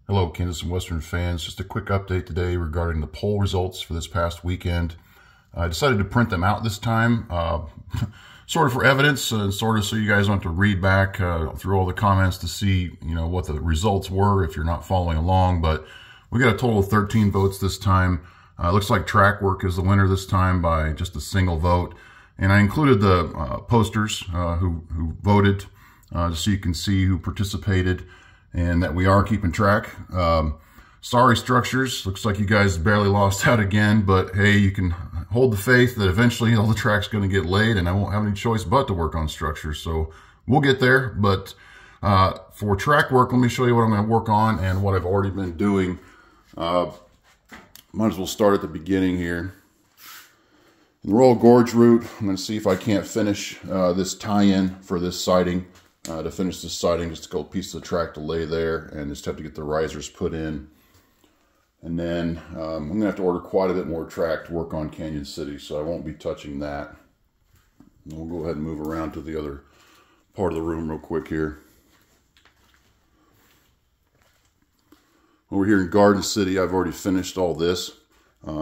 Hello, Kansas and Western fans. Just a quick update today regarding the poll results for this past weekend. I decided to print them out this time, sort of for evidence, sort of so you guys don't have to read back through all the comments to see, what the results were if you're not following along. But we got a total of 13 votes this time. Looks like Track Work is the winner this time by just a single vote. And I included the posters who voted, so you can see who participated and that we are keeping track. Sorry, structures. Looks like you guys barely lost out again, but hey, you can hold the faith that eventually all the track's going to get laid and I won't have any choice but to work on structures. So we'll get there. But for Track Work, let me show you what I'm going to work on and what I've already been doing. Might as well start at the beginning here. The Royal Gorge route, I'm going to see if I can't finish this tie-in for this siding. To finish this siding, just a couple pieces of track to lay there and just have to get the risers put in. And then I'm going to have to order quite a bit more track to work on Canyon City, so I won't be touching that. And we'll go ahead and move around to the other part of the room real quick here. Over here in Garden City, I've already finished all this.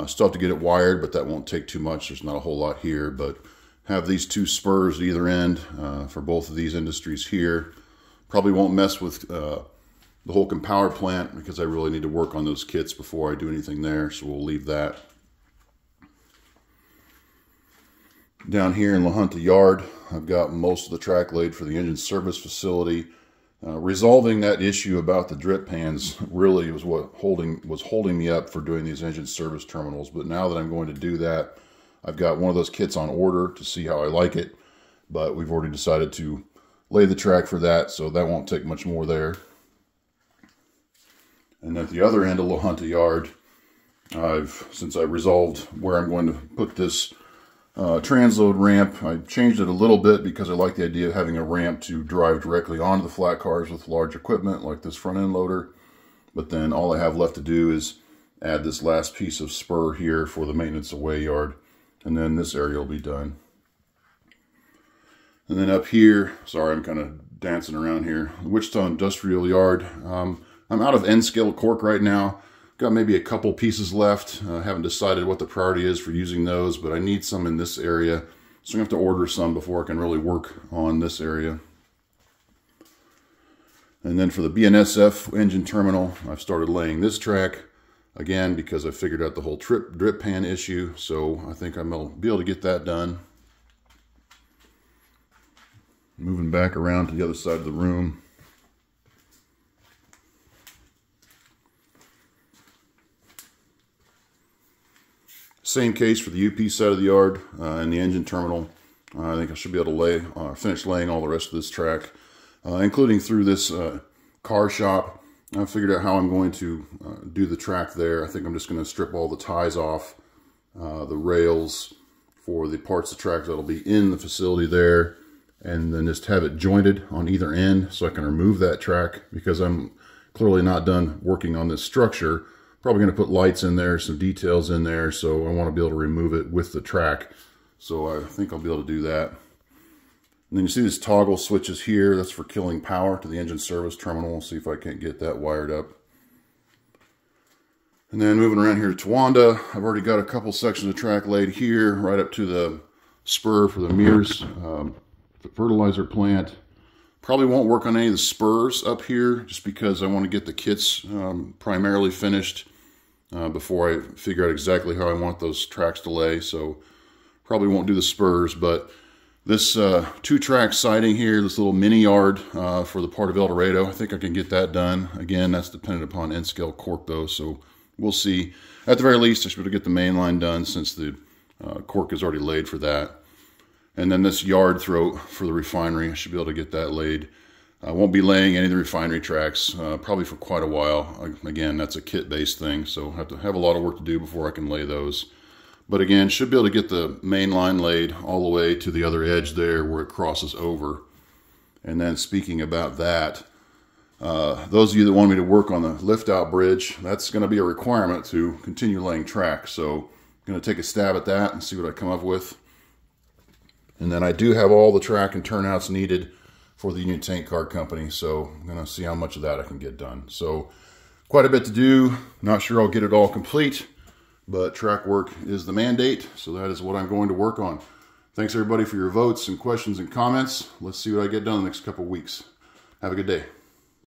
Still have to get it wired, but that won't take too much. There's not a whole lot here, but have these two spurs at either end for both of these industries here. Probably won't mess with the Holcomb power plant because I really need to work on those kits before I do anything there, so we'll leave that. Down here in Junta Yard, I've got most of the track laid for the engine service facility. Resolving that issue about the drip pans really was what was holding me up for doing these engine service terminals, but now that I'm going to do that, I've got one of those kits on order to see how I like it, but we've already decided to lay the track for that, so that won't take much more there. And at the other end of Junta Yard, since I resolved where I'm going to put this transload ramp, I changed it a little bit because I like the idea of having a ramp to drive directly onto the flat cars with large equipment like this front end loader. But then all I have left to do is add this last piece of spur here for the maintenance away yard. And then this area will be done. And then up here, sorry, I'm kind of dancing around here, Wichita Industrial Yard. I'm out of N-scale cork right now. Got maybe a couple pieces left. Haven't decided what the priority is for using those, but I need some in this area. So I'm going to have to order some before I can really work on this area. And then for the BNSF engine terminal, I've started laying this track. Again, because I figured out the whole drip pan issue, so I think I'm going to be able to get that done. Moving back around to the other side of the room. Same case for the UP side of the yard and the engine terminal. I think I should be able to finish laying all the rest of this track, including through this car shop. I figured out how I'm going to do the track there. I think I'm just going to strip all the ties off, the rails for the parts of the track that'll be in the facility there, and then just have it jointed on either end so I can remove that track because I'm clearly not done working on this structure. Probably going to put lights in there, some details in there, so I want to be able to remove it with the track. So I think I'll be able to do that. And then you see these toggle switches here. That's for killing power to the engine service terminal. We'll see if I can't get that wired up. And then moving around here to Towanda, I've already got a couple sections of track laid here, right up to the spur for the mirrors, the fertilizer plant. Probably won't work on any of the spurs up here, just because I want to get the kits primarily finished before I figure out exactly how I want those tracks to lay. So probably won't do the spurs, but this two-track siding here, this little mini yard for the part of El Dorado, I think I can get that done. Again, that's dependent upon N-scale cork though, so we'll see. At the very least, I should be able to get the main line done since the cork is already laid for that. And then this yard throat for the refinery, I should be able to get that laid. I won't be laying any of the refinery tracks probably for quite a while. Again, that's a kit-based thing, so I have to have a lot of work to do before I can lay those. But again, should be able to get the main line laid all the way to the other edge there where it crosses over. And then speaking about that, those of you that want me to work on the lift-out bridge, that's going to be a requirement to continue laying track. So I'm going to take a stab at that and see what I come up with. And then I do have all the track and turnouts needed for the Union Tank Car Company, so I'm going to see how much of that I can get done. So Quite a bit to do. Not sure I'll get it all complete, but track work is the mandate, so that is what I'm going to work on. Thanks everybody for your votes and questions and comments. Let's see what I get done in the next couple of weeks. Have a good day.